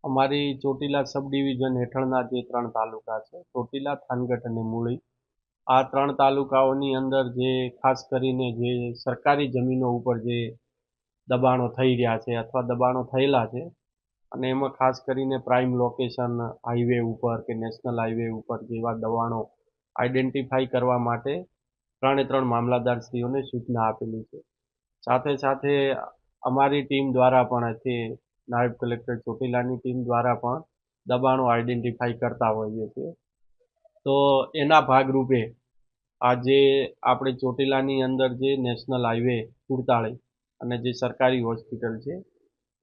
અમારી ચોટીલા સબ ડિવિઝન હેઠળના જે 3 તાલુકા છે, ચોટીલા, થાનગઢ અને મૂળી, આ 3 તાલુકાઓની અંદર જે ખાસ કરીને જે સરકારી જમીનો ઉપર જે દબાણો થઈ રહ્યા છે અથવા દબાણો થયેલા છે, અને એમાં ખાસ કરીને પ્રાઇમ લોકેશન હાઈવે ઉપર કે નેશનલ હાઈવે ઉપર જેવા દબાણો આઈડેન્ટિફાઈ કરવા માટે 3 મામલતદારશ્રીઓને સૂચના આપેલી છે. સાથે સાથે અમારી ટીમ દ્વારા પણ તે નાયબ કલેક્ટર ચોટીલાની ટીમ દ્વારા પણ દબાણો આઈડેન્ટિફાઈ કરતા હોઈએ છીએ. તો એના ભાગરૂપે આજે આપણે ચોટીલાની અંદર જે નેશનલ હાઈવે 47 અને જે સરકારી હોસ્પિટલ છે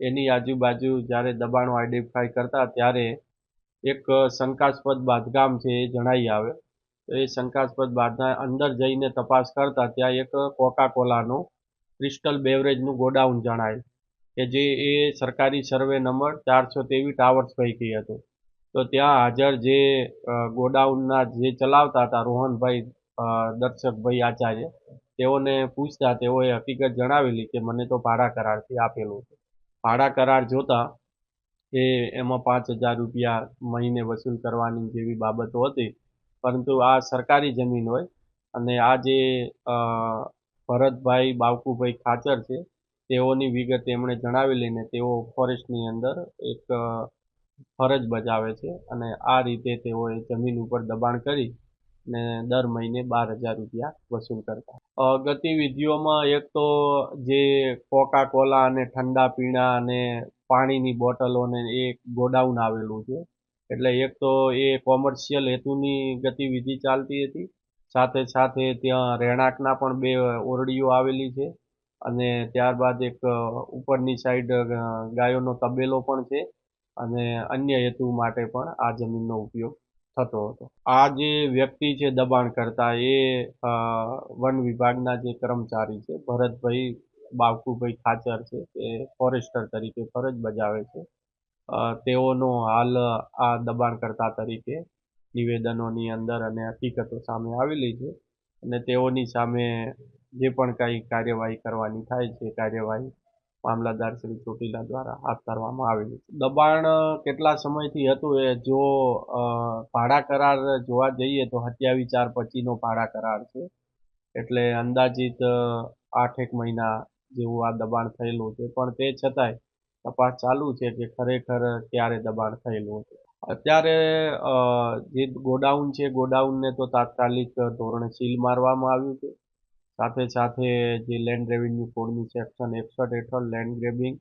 એની આજુબાજુ જ્યારે દબાણો આઈડેન્ટિફાઈ કરતા ત્યારે એક શંકાસ્પદ બાંધકામ છે એ જણાઈ આવે. તો એ શંકાસ્પદ બાંધકામ અંદર જઈને તપાસ કરતા ત્યાં એક કોકા કોલાનું ક્રિસ્ટલ બેવરેજનું ગોડાઉન જણાય કે જે એ સરકારી સર્વે નંબર 423 ટાવર્સ પૈકી હતું. તો ત્યાં હાજર જે ગોડાઉનના જે ચલાવતા હતા રોહનભાઈ દર્શકભાઈ આચાર્ય, તેઓને પૂછતા તેઓએ હકીકત જણાવેલી કે મને તો ભાડા કરારથી આપેલું છે. ભાડા કરાર જોતા એ એમાં 5,000 રૂપિયા મહિને વસૂલ કરવાની જેવી બાબતો હતી. પરંતુ આ સરકારી જમીન હોય અને આ જે ભરતભાઈ બાવકુભાઈ ખાચર છે તેઓની વિગત એમણે જણાવેલી ને તેઓ ફોરેસ્ટની અંદર એક ફરજ બજાવે છે અને આ રીતે તેઓએ જમીન ઉપર દબાણ કરી ને દર મહિને 12,000 રૂપિયા વસૂલ કરતા. ગતિવિધિઓમાં એક તો જે કોકા કોલા અને ઠંડા પીણા અને પાણીની બોટલોને એ ગોડાઉન આવેલું છે, એટલે એક તો એ કોમર્શિયલ હેતુની ગતિવિધિ ચાલતી હતી. સાથે સાથે ત્યાં રહેણાંકના પણ 2 ઓરડીઓ આવેલી છે અને ત્યારબાદ એક ઉપરની સાઈડ ગાયોનો તબેલો પણ છે અને અન્ય હેતુ માટે પણ આ જમીનનો ઉપયોગ થતો હતો. આ જે વ્યક્તિ છે દબાણ કરતા એ વન વિભાગના જે કર્મચારી છે ભરતભાઈ બાવકુભાઈ ખાચર છે તે ફોરેસ્ટર તરીકે ફરજ બજાવે છે. તેઓનો હાલ આ દબાણકર્તા તરીકે નિવેદનોની અંદર અને હકીકતો સામે આવેલી છે અને તેઓની સામે જે પણ કંઈ કાર્યવાહી કરવાની થાય છે કાર્યવાહી મામલતદાર શ્રી ચોટીલા દ્વારા હાથ ધરવામાં આવેલી છે. દબાણ કેટલા સમયથી હતું એ જો ભાડા કરાર જોવા જઈએ તો 27/4/25નો ભાડા કરાર છે, એટલે અંદાજિત 8 મહિના જેવું આ દબાણ થયેલું છે. પણ તે છતાંય તપાસ ચાલુ છે કે ખરેખર ક્યારે દબાણ થયેલું હતું. અત્યારે જે ગોડાઉન છે ગોડાઉનને તો તાત્કાલિક ધોરણે સીલ મારવામાં આવ્યું છે. સાથે સાથે જે લેન્ડ રેવન્યુ કોડની સેક્શન 61 હેઠળ લેન્ડ ગ્રેબિંગ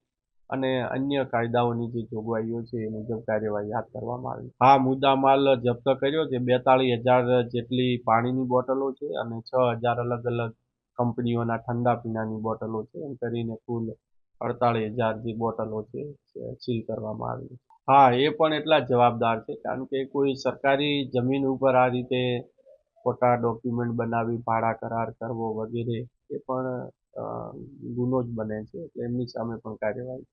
અને અન્ય કાયદાઓની જે જોગવાઈઓ છે એ મુજબ કાર્યવાહી હાથ ધરવામાં આવી. હા, મુદ્દામાલ જપ્ત કર્યો છે. 42,000 જેટલી પાણીની બોટલો છે અને 6,000 અલગ અલગ કંપનીઓના ઠંડા પીણાની બોટલો છે. એમ કરીને કુલ 48,000 જે બોટલો છે સીલ કરવામાં આવી. હા, એ પણ એટલા જ જવાબદાર છે કારણ કે કોઈ સરકારી જમીન ઉપર આ રીતે ખોટા ડોક્યુમેન્ટ બનાવી ભાડા કરાર કરવો વગેરે એ પણ ગુનો જ બને છે, એટલે એમની સામે પણ કાર્યવાહી